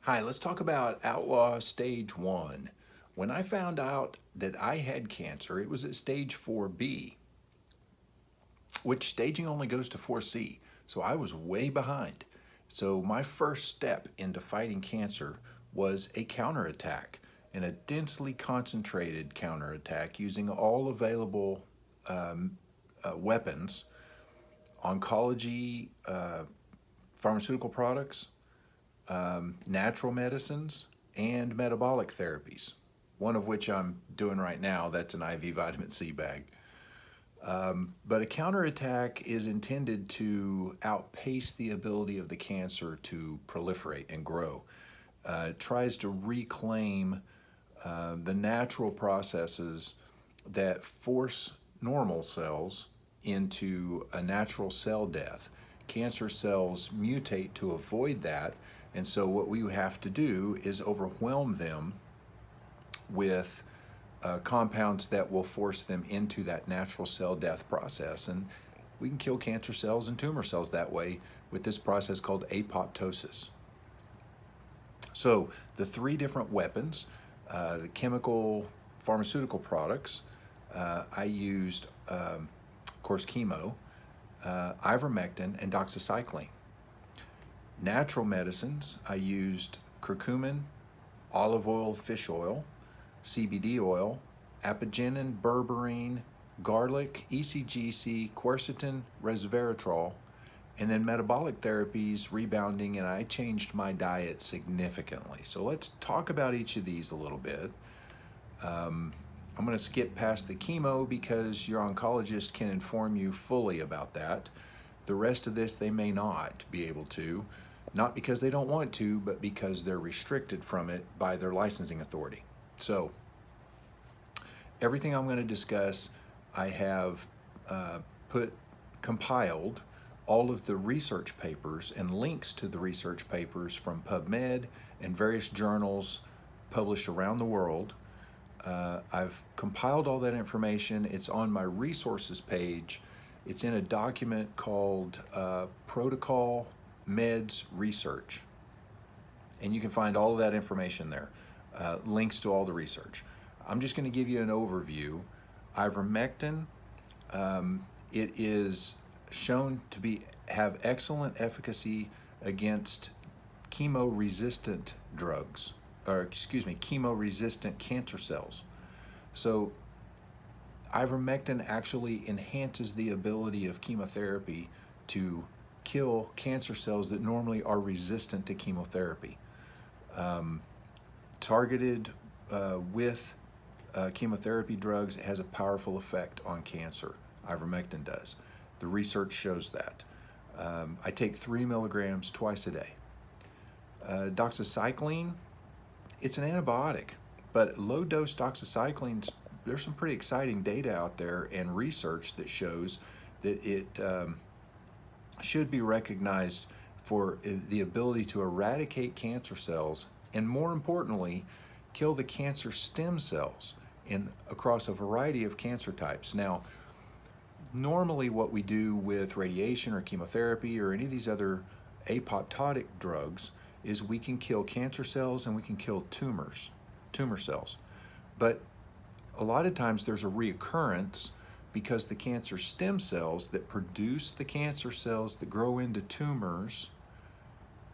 Hi, let's talk about Outlaw Stage 1. When I found out that I had cancer, it was at stage 4B, which staging only goes to 4C. So I was way behind. So my first step into fighting cancer was a counterattack, and a densely concentrated counterattack using all available weapons, oncology, pharmaceutical products, natural medicines, and metabolic therapies, one of which I'm doing right now. That's an IV vitamin C bag. But a counterattack is intended to outpace the ability of the cancer to proliferate and grow. It tries to reclaim the natural processes that force normal cells into a natural cell death. Cancer cells mutate to avoid that, and so what we have to do is overwhelm them with compounds that will force them into that natural cell death process. And we can kill cancer cells and tumor cells that way with this process called apoptosis. So the three different weapons, the chemical pharmaceutical products, I used, of course, chemo, ivermectin, and doxycycline. Natural medicines, I used curcumin, olive oil, fish oil, CBD oil, apigenin, berberine, garlic, ECGC, quercetin, resveratrol, and then metabolic therapies, rebounding, and I changed my diet significantly. So let's talk about each of these a little bit. I'm going to skip past the chemo because your oncologist can inform you fully about that. The rest of this they may not be able to, not because they don't want to, but because they're restricted from it by their licensing authority. So everything I'm going to discuss, I have compiled all of the research papers and links to the research papers from PubMed and various journals published around the world. I've compiled all that information. It's on my resources page. It's in a document called Protocol Meds Research. And you can find all of that information there, links to all the research. I'm just going to give you an overview. Ivermectin, it is shown to have excellent efficacy against chemo-resistant drugs, or excuse me, chemo-resistant cancer cells. So ivermectin actually enhances the ability of chemotherapy to kill cancer cells that normally are resistant to chemotherapy. Targeted with chemotherapy drugs, it has a powerful effect on cancer. Ivermectin does. The research shows that. I take 3 milligrams twice a day. Doxycycline, it's an antibiotic, but low-dose doxycycline, there's some pretty exciting data out there and research that shows that it should be recognized for the ability to eradicate cancer cells and, more importantly, kill the cancer stem cells across a variety of cancer types. Now, normally what we do with radiation or chemotherapy or any of these other apoptotic drugs is we can kill cancer cells and we can kill tumor cells. But a lot of times there's a reoccurrence because the cancer stem cells that produce the cancer cells that grow into tumors,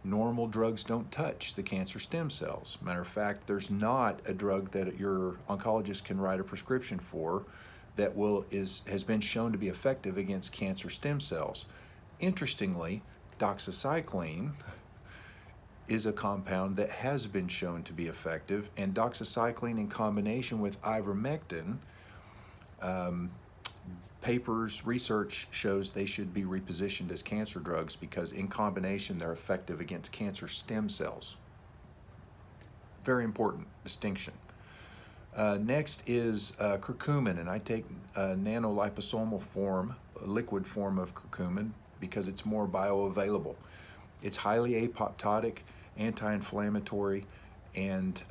normal drugs don't touch the cancer stem cells. Matter of fact, there's not a drug that your oncologist can write a prescription for that has been shown to be effective against cancer stem cells. Interestingly, doxycycline is a compound that has been shown to be effective, and doxycycline in combination with ivermectin, research shows they should be repositioned as cancer drugs because in combination they're effective against cancer stem cells. Very important distinction. Next is curcumin, and I take a nanoliposomal form, a liquid form of curcumin, because it's more bioavailable. It's highly apoptotic, anti-inflammatory, and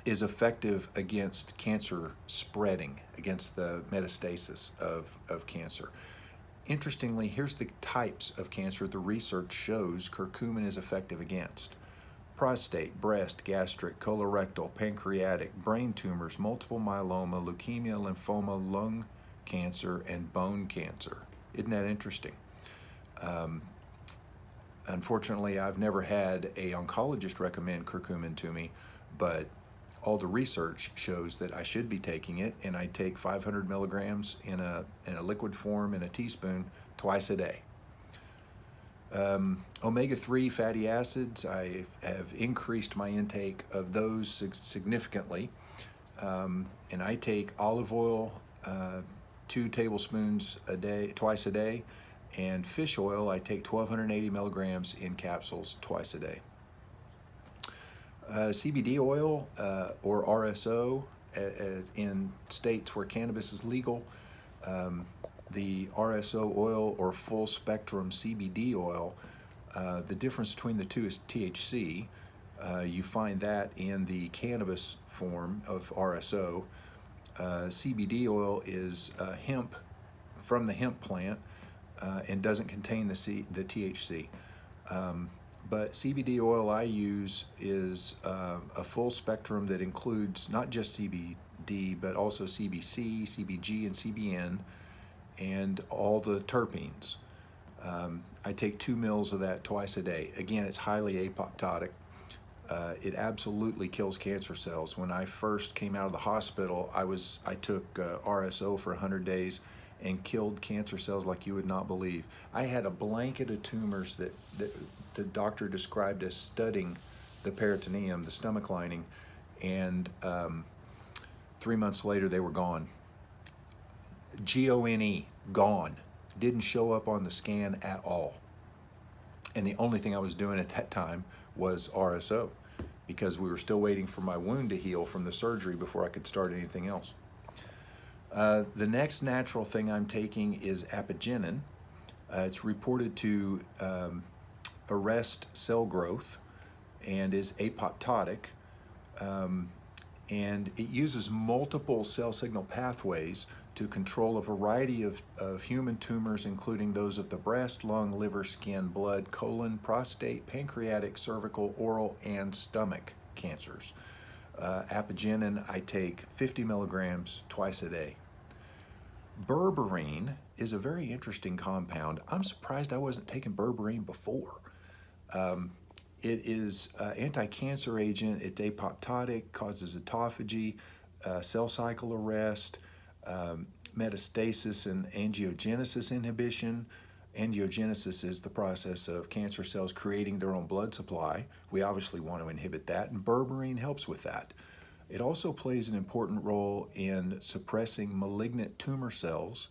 is effective against cancer spreading, against the metastasis of cancer. Interestingly, here's the types of cancer the research shows curcumin is effective against: prostate, breast, gastric, colorectal, pancreatic, brain tumors, multiple myeloma, leukemia, lymphoma, lung cancer, and bone cancer. Isn't that interesting? Unfortunately, I've never had a oncologist recommend curcumin to me, but all the research shows that I should be taking it, and I take 500 milligrams in a liquid form in a teaspoon twice a day. Omega-3 fatty acids, I have increased my intake of those significantly, and I take olive oil 2 tablespoons a day, twice a day, and fish oil I take 1,280 milligrams in capsules twice a day. CBD oil or RSO in states where cannabis is legal, the RSO oil or full spectrum CBD oil, the difference between the two is THC. You find that in the cannabis form of RSO. CBD oil is hemp from the hemp plant and doesn't contain the THC. But CBD oil I use is a full spectrum that includes not just CBD, but also CBC, CBG, and CBN, and all the terpenes. I take 2 mils of that twice a day. Again, it's highly apoptotic. It absolutely kills cancer cells. When I first came out of the hospital, I took RSO for 100 days and killed cancer cells like you would not believe. I had a blanket of tumors that the doctor described as studding the peritoneum, the stomach lining, and 3 months later they were gone. Gone, gone. Didn't show up on the scan at all. And the only thing I was doing at that time was RSO, because we were still waiting for my wound to heal from the surgery before I could start anything else. The next natural thing I'm taking is apigenin. It's reported to arrest cell growth and is apoptotic, and it uses multiple cell signal pathways to control a variety of human tumors, including those of the breast, lung, liver, skin, blood, colon, prostate, pancreatic, cervical, oral, and stomach cancers. Apigenin I take 50 milligrams twice a day. Berberine is a very interesting compound. I'm surprised I wasn't taking berberine before. It is an anti-cancer agent. It's apoptotic, causes autophagy, cell cycle arrest, metastasis and angiogenesis inhibition. Angiogenesis is the process of cancer cells creating their own blood supply. We obviously want to inhibit that, and berberine helps with that. It also plays an important role in suppressing malignant tumor cells.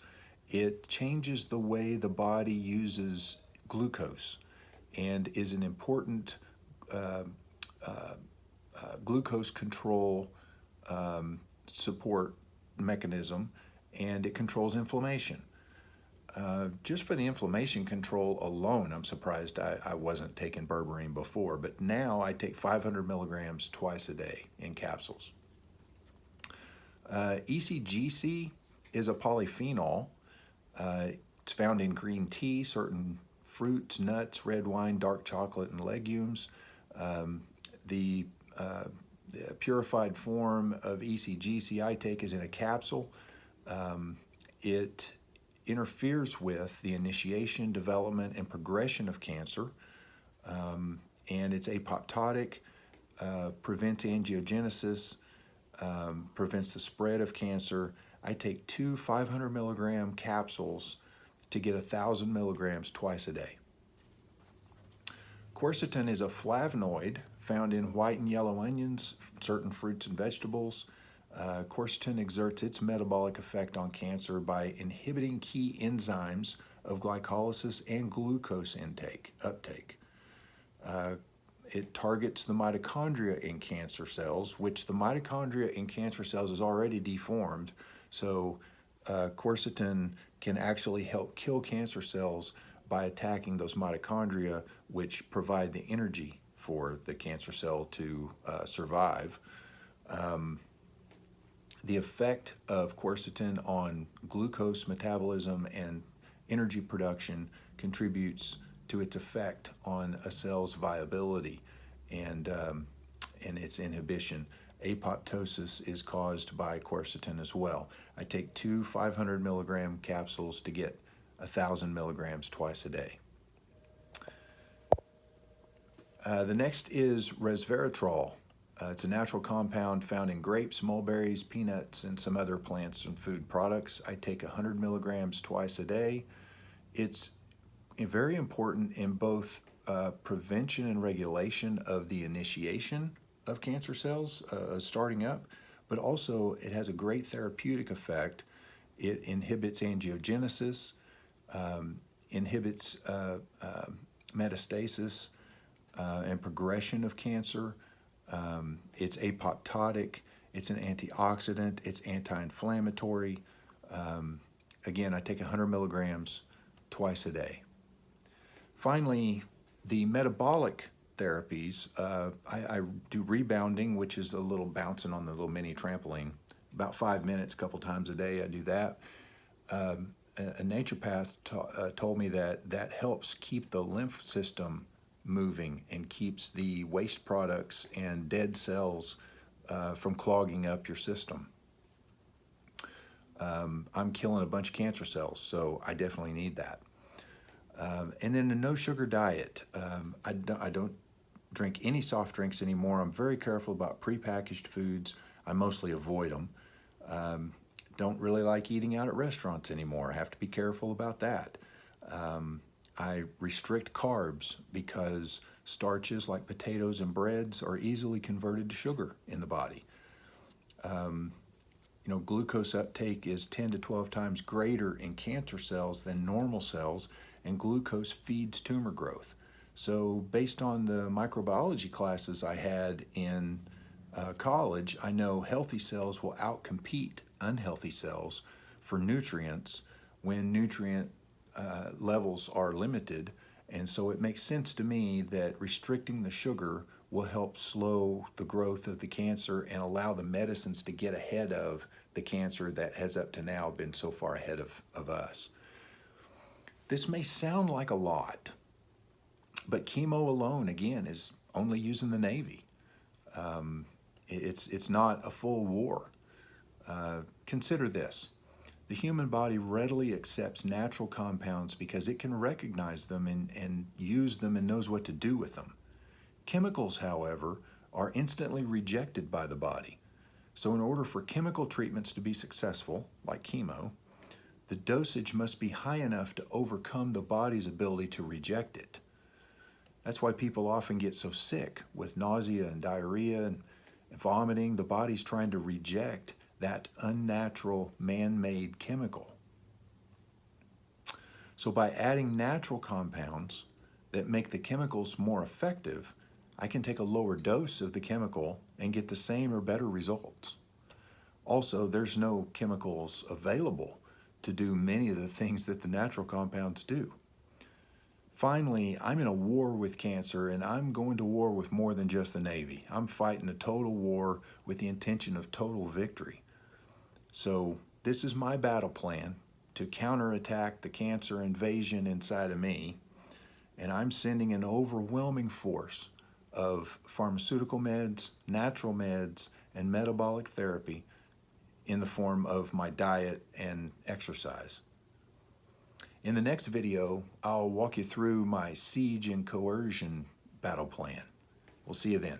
It changes the way the body uses glucose and is an important glucose control support mechanism, and it controls inflammation. Just for the inflammation control alone, I'm surprised I wasn't taking berberine before, but now I take 500 milligrams twice a day in capsules. ECGC is a polyphenol. It's found in green tea, certain fruits, nuts, red wine, dark chocolate, and legumes. The purified form of ECGC I take is in a capsule. It interferes with the initiation, development, and progression of cancer, and it's apoptotic, prevents angiogenesis, prevents the spread of cancer. I take 2 500 milligram capsules to get 1,000 milligrams twice a day. Quercetin is a flavonoid found in white and yellow onions, certain fruits and vegetables. Quercetin exerts its metabolic effect on cancer by inhibiting key enzymes of glycolysis and glucose uptake. It targets the mitochondria in cancer cells, which the mitochondria in cancer cells is already deformed. So quercetin can actually help kill cancer cells by attacking those mitochondria, which provide the energy for the cancer cell to survive. The effect of quercetin on glucose metabolism and energy production contributes to its effect on a cell's viability. and its inhibition. Apoptosis is caused by quercetin as well. I take 2 500 milligram capsules to get 1,000 milligrams twice a day. The next is resveratrol. It's a natural compound found in grapes, mulberries, peanuts, and some other plants and food products. I take 100 milligrams twice a day. It's very important in both prevention and regulation of the initiation of cancer cells starting up, but also it has a great therapeutic effect. It inhibits angiogenesis, inhibits metastasis and progression of cancer. It's apoptotic, it's an antioxidant, it's anti-inflammatory. Again, I take 100 milligrams twice a day. Finally, the metabolic therapies, I do rebounding, which is a little bouncing on the little mini trampoline. About 5 minutes, a couple times a day, I do that. A naturopath told me that that helps keep the lymph system moving and keeps the waste products and dead cells from clogging up your system. I'm killing a bunch of cancer cells, so I definitely need that. And then a no sugar diet. I don't drink any soft drinks anymore. I'm very careful about prepackaged foods. I mostly avoid them. Don't really like eating out at restaurants anymore. I have to be careful about that. I restrict carbs because starches like potatoes and breads are easily converted to sugar in the body. Glucose uptake is 10 to 12 times greater in cancer cells than normal cells, and glucose feeds tumor growth. So based on the microbiology classes I had in college, I know healthy cells will outcompete unhealthy cells for nutrients when nutrient levels are limited. And so it makes sense to me that restricting the sugar will help slow the growth of the cancer and allow the medicines to get ahead of the cancer that has up to now been so far ahead of us. This may sound like a lot, but chemo alone, again, is only using the Navy. It's not a full war. Consider this. The human body readily accepts natural compounds because it can recognize them and use them and knows what to do with them. Chemicals, however, are instantly rejected by the body. So in order for chemical treatments to be successful, like chemo, the dosage must be high enough to overcome the body's ability to reject it. That's why people often get so sick with nausea and diarrhea and vomiting. The body's trying to reject that unnatural man-made chemical. So by adding natural compounds that make the chemicals more effective, I can take a lower dose of the chemical and get the same or better results. Also, there's no chemicals available to do many of the things that the natural compounds do. Finally, I'm in a war with cancer, and I'm going to war with more than just the Navy. I'm fighting a total war with the intention of total victory. So this is my battle plan to counterattack the cancer invasion inside of me, and I'm sending an overwhelming force of pharmaceutical meds, natural meds, and metabolic therapy in the form of my diet and exercise. In the next video, I'll walk you through my siege and coercion battle plan. We'll see you then.